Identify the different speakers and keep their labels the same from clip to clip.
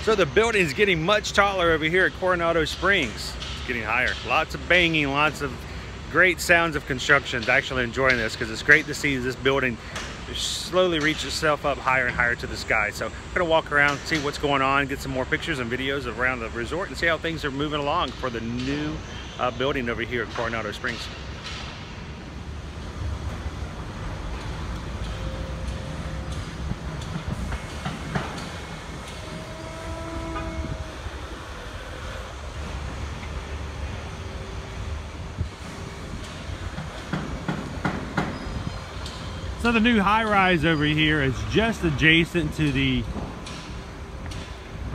Speaker 1: So the building's getting much taller over here at Coronado Springs. It's getting higher. Lots of banging, lots of great sounds of construction. Actually enjoying this because it's great to see this building slowly reach itself up higher and higher to the sky. So I'm gonna walk around, see what's going on, get some more pictures and videos around the resort and see how things are moving along for the new building over here at Coronado Springs. So the new high-rise over here is just adjacent to the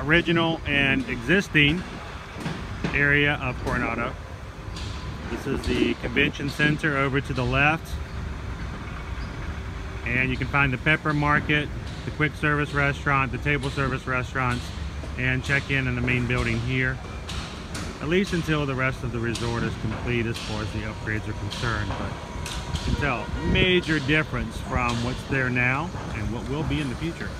Speaker 1: original and existing area of Coronado. This is the convention center over to the left. And you can find the Pepper Market, the quick service restaurant, the table service restaurants, and check in the main building here. At least until the rest of the resort is complete as far as the upgrades are concerned. But you can tell major difference from what's there now and what will be in the future.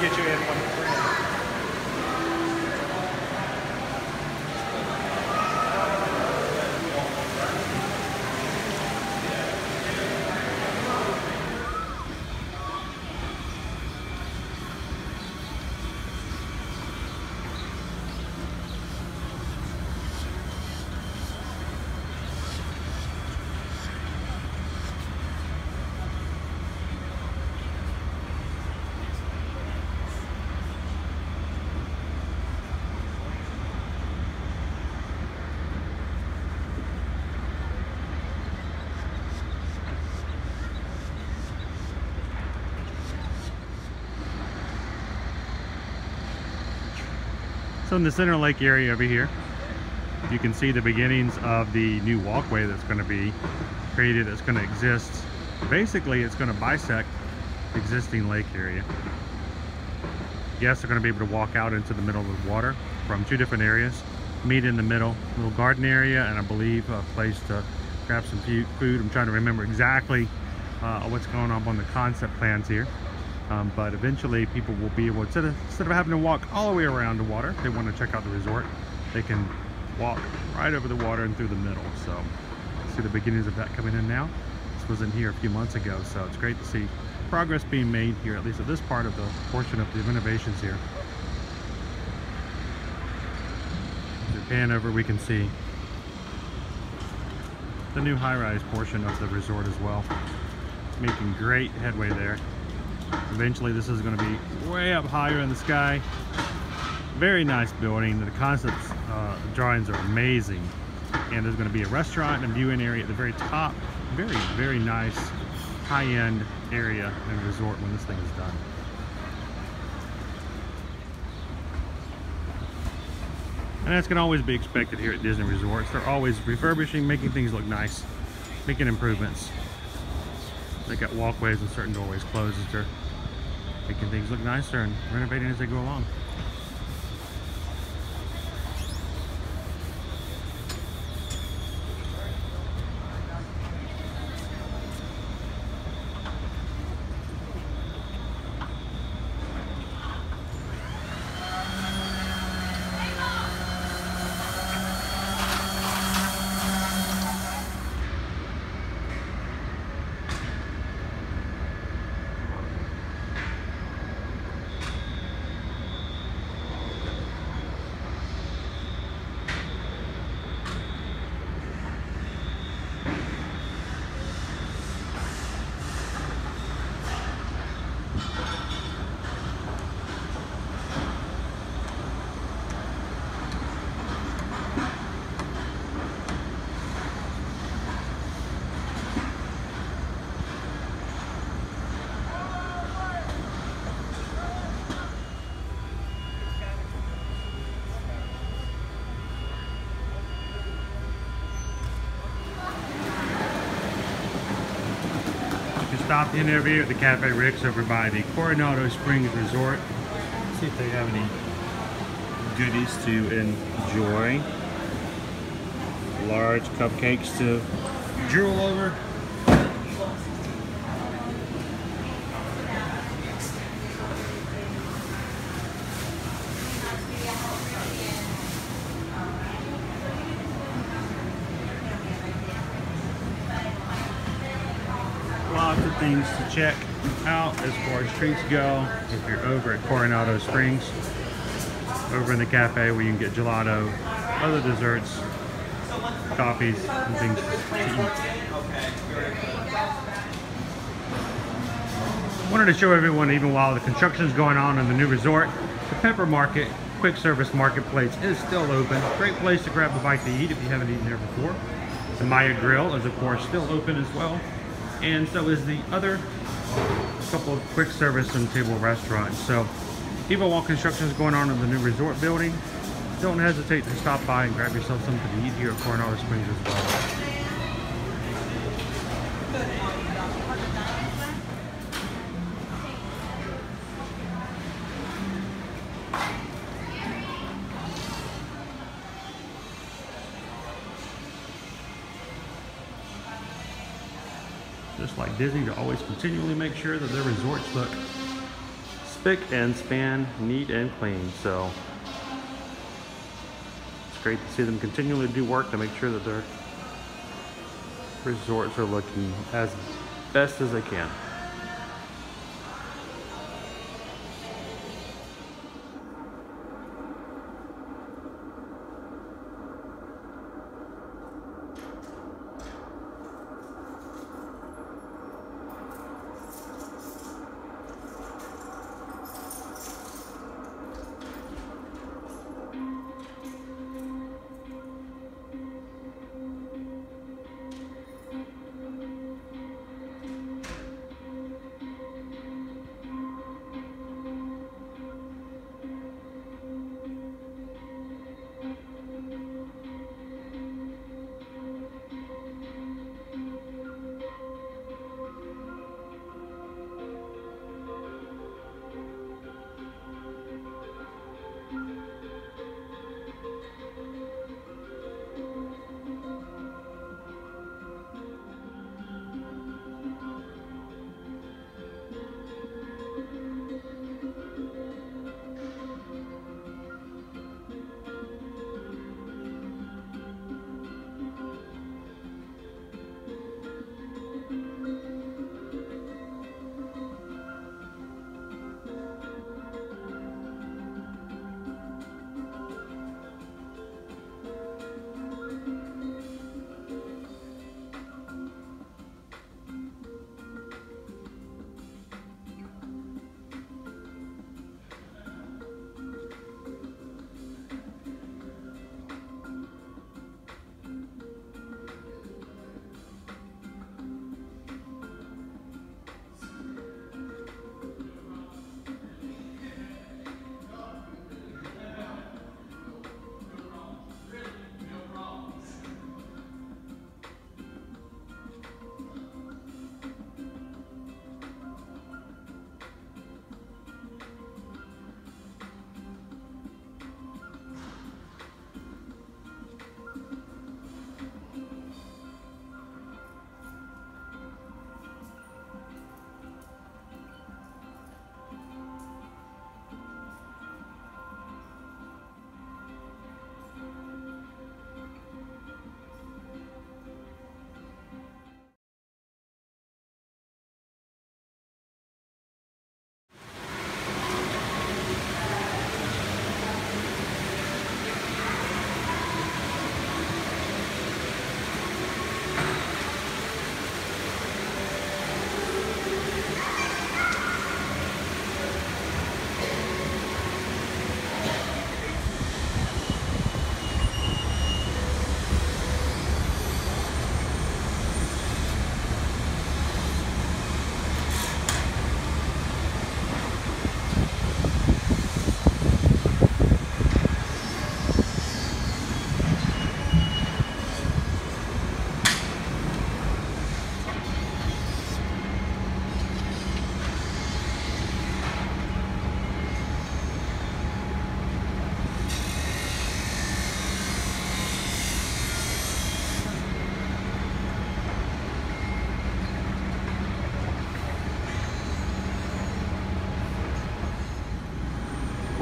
Speaker 1: Get you in one. So in the Center Lake area over here, you can see the beginnings of the new walkway that's going to be created, that's going to exist. Basically, it's going to bisect the existing lake area. Guests are going to be able to walk out into the middle of the water from two different areas, meet in the middle, little garden area, and I believe a place to grab some food. I'm trying to remember exactly what's going on the concept plans here. But eventually people will be able to, instead of having to walk all the way around the water, if they want to check out the resort, they can walk right over the water and through the middle. So see the beginnings of that coming in now. This was in here a few months ago, so it's great to see progress being made here, at least at this part of the portion of the renovations here. As we pan over, we can see the new high-rise portion of the resort as well, making great headway there. Eventually this is going to be way up higher in the sky. Very nice building. The concept drawings are amazing, and there's going to be a restaurant and a viewing area at the very top. Very nice high-end area and resort when this thing is done. And that's going to always be expected here at Disney resorts. They're always refurbishing, making things look nice, making improvements. They got walkways and certain doorways closed as they're making things look nicer and renovating as they go along. Stop in over here at the Cafe Rick's over by the Coronado Springs Resort. See if they have any goodies to enjoy. Large cupcakes to drool over. Lots of things to check out as far as treats go if you're over at Coronado Springs. Over in the cafe where you can get gelato, other desserts, coffees, and things to eat. Wanted to show everyone, even while the construction is going on in the new resort, the Pepper Market quick service marketplace is still open. Great place to grab a bite to eat if you haven't eaten there before. The Maya Grill is of course still open as well, and so is the other couple of quick service and table restaurants. So even while construction is going on in the new resort building, don't hesitate to stop by and grab yourself something to eat here at Coronado Springs as well. Just like Disney, to always continually make sure that their resorts look spick and span, neat and clean. So it's great to see them continually do work to make sure that their resorts are looking as best as they can.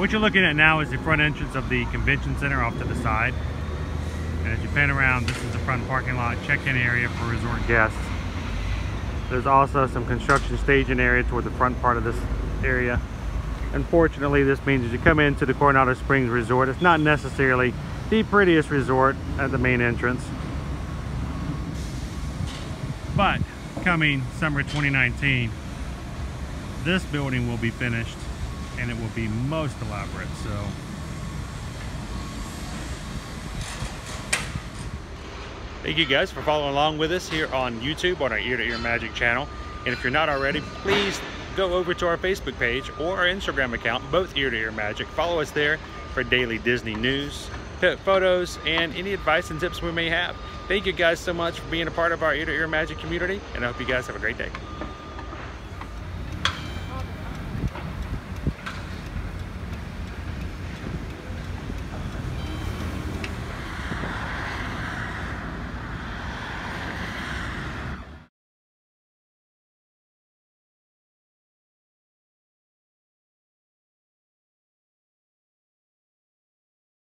Speaker 1: What you're looking at now is the front entrance of the convention center off to the side. And as you pan around, this is the front parking lot, check-in area for resort guests. There's also some construction staging area toward the front part of this area. Unfortunately, this means as you come into the Coronado Springs Resort, it's not necessarily the prettiest resort at the main entrance. But coming summer 2019, this building will be finished and it will be most elaborate. So thank you guys for following along with us here on YouTube on our Ear to Ear Magic channel. And if you're not already, please go over to our Facebook page or our Instagram account, both Ear to Ear Magic. Follow us there for daily Disney news, photos, and any advice and tips we may have. Thank you guys so much for being a part of our Ear to Ear Magic community, and I hope you guys have a great day.